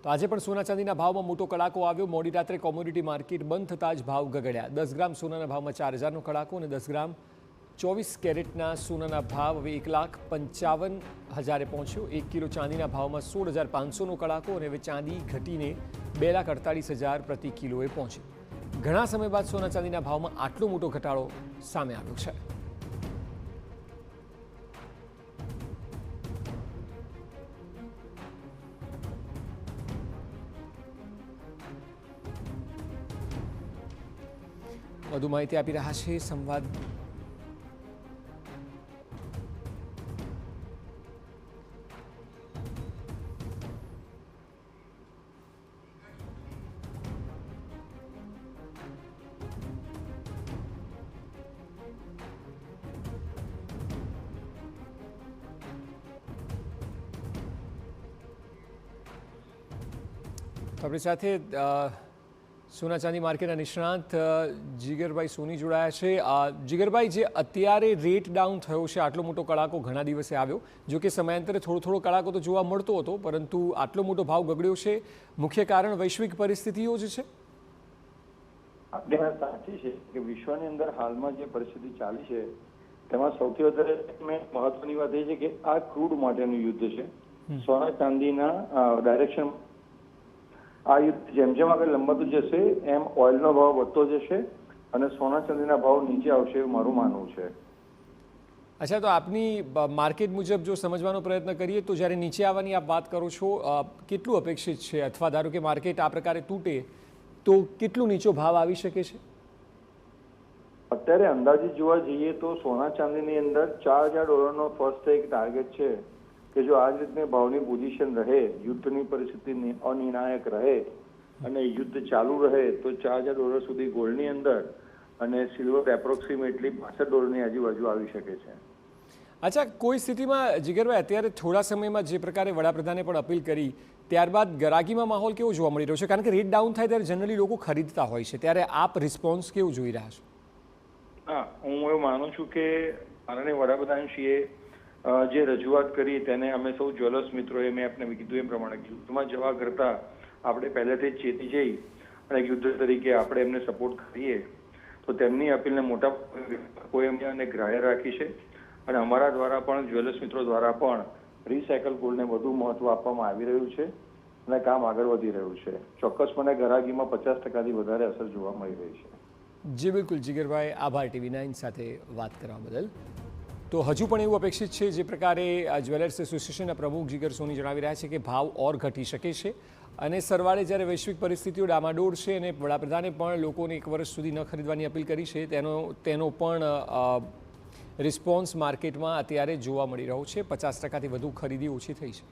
તો આજે પણ સોના ચાંદીના ભાવમાં મોટો કડાકો આવ્યો। મોડી રાત્રે કોમોડિટી માર્કેટ બંધ થતાં જ ભાવ ગગડ્યા। 10 ગ્રામ સોનાના ભાવમાં 4000નો કડાકો અને 10 ગ્રામ 24 કેરેટના સોનાના ભાવ હવે 1,55,000 પહોંચ્યો। 1 કિલો ચાંદીના ભાવમાં 16,500નો કડાકો અને હવે ચાંદી ઘટીને 2,48,000 પ્રતિ કિલોએ પહોંચી। ઘણા સમય બાદ સોના ચાંદીના ભાવમાં આટલો મોટો ઘટાડો સામે આવ્યો છે। વધુ માહિતી આપી રહ્યા છે સંવાદ આપણી સાથે સોના ચાંદી માર્કેટના નિષ્ણાંત જીગરભાઈ સોની જોડાયા છે। જીગરભાઈ, જે અત્યારે રેટ ડાઉન થયો છે, આટલો મોટો કડાકો ઘણા દિવસે આવ્યો, જો કે સમયાંતરે થોડો કડાકો તો જોવા મળતો હતો, પરંતુ આટલો મોટો ભાવ ગગડ્યો છે, મુખ્ય કારણ વૈશ્વિક પરિસ્થિતિઓ જ છે? આપણી વાત સાચી છે કે વિશ્વની અંદર હાલમાં જે પરિસ્થિતિ ચાલી છે તેમાં સૌથી વધારે મહત્વની વાત એ છે કે આ ક્રૂડ માટેનું યુદ્ધ છે। સોના ચાંદીના ડાયરેક્શન આ યુદ્ધ જેમ જેમ આગળ લંબાતું જશે એમ ઓઇલનો ભાવ વધતો જશે અને સોના ચાંદીના ભાવ નીચે આવશે એવું મારું માનવું છે। અચ્છા, તો આપની માર્કેટ મુજબ જો સમજવાનો પ્રયત્ન કરીએ તો જ્યારે નીચે આવવાની આપ વાત કરો છો, કેટલું અપેક્ષિત છે? અથવા ધારો કે માર્કેટ આ પ્રકારે તૂટે તો કેટલું નીચો ભાવ આવી શકે છે? અત્યારે અંદાજિત જોવા જઈએ તો સોના ચાંદીની અંદર $4,000નો ફર્સ્ટ એક ટાર્ગેટ છે કે જો આ જ રીતની ભાવની પોઝિશન રહે, યુદ્ધની પરિસ્થિતિ અનિર્ણાયક રહે અને યુદ્ધ ચાલુ રહે તો $4,000 સુધી ગોલ્ડની અંદર અને સિલ્વર એપ્રોક્સિમેટલી $65ની આજુબાજુ આવી શકે છે। અચ્છા, કોઈ સ્થિતિમાં જીગરભાઈ અત્યારે થોડા સમયમાં જે પ્રકારે વડાપ્રધાને પણ અપીલ કરી ત્યારબાદ ગરાગીમાં માહોલ કેવો જોવા મળી રહ્યો છે? કારણ કે રેટ ડાઉન થાય ત્યારે જનરલી લોકો ખરીદતા હોય છે, ત્યારે આપ રિસ્પોન્સ કેવું જોઈ રહ્યા છો? હા, હું એવું માનું છું કે માનનીય વડાપ્રધાનશ્રીએ જે રજૂઆત કરી તેને અમે સૌ જ્વેલર્સ મિત્રોએ, મેં આપને કીધું એ પ્રમાણે યુદ્ધમાં જવા કરતાં આપણે પહેલેથી જ ચેતી જઈ અને યુદ્ધ તરીકે આપણે એમને સપોર્ટ કરીએ તો તેમની અપીલને મોટા કોઈ અમને ગ્રાહ્ય રાખી છે અને અમારા દ્વારા પણ જ્વેલર્સ મિત્રો દ્વારા પણ રિસાયકલ ગોલ્ડને વધુ મહત્વ આપવામાં આવી રહ્યું છે અને કામ આગળ વધી રહ્યું છે। ચોક્કસપણે ગ્રાહકીમાં 50%થી વધારે અસર જોવા મળી રહી છે। જી બિલકુલ જીગરભાઈ, આભાર TV9 સાથે વાત કરવા બદલ। તો હજુ પણ એવું અપેક્ષિત છે, જે પ્રકારે જ્વેલર્સ એસોસિએશનના પ્રમુખ જીગર સોની જણાવી રહ્યા છે કે ભાવ ઓર ઘટી શકે છે અને સરવાળે જ્યારે વૈશ્વિક પરિસ્થિતિઓ ડામાડોળ છે અને વડાપ્રધાને પણ લોકોને 1 વર્ષ સુધી ન ખરીદવાની અપીલ કરી છે, તેનો પણ રિસ્પોન્સ માર્કેટમાં અત્યારે જોવા મળી રહ્યો છે। 50%થી વધુ ખરીદી ઓછી થઈ છે।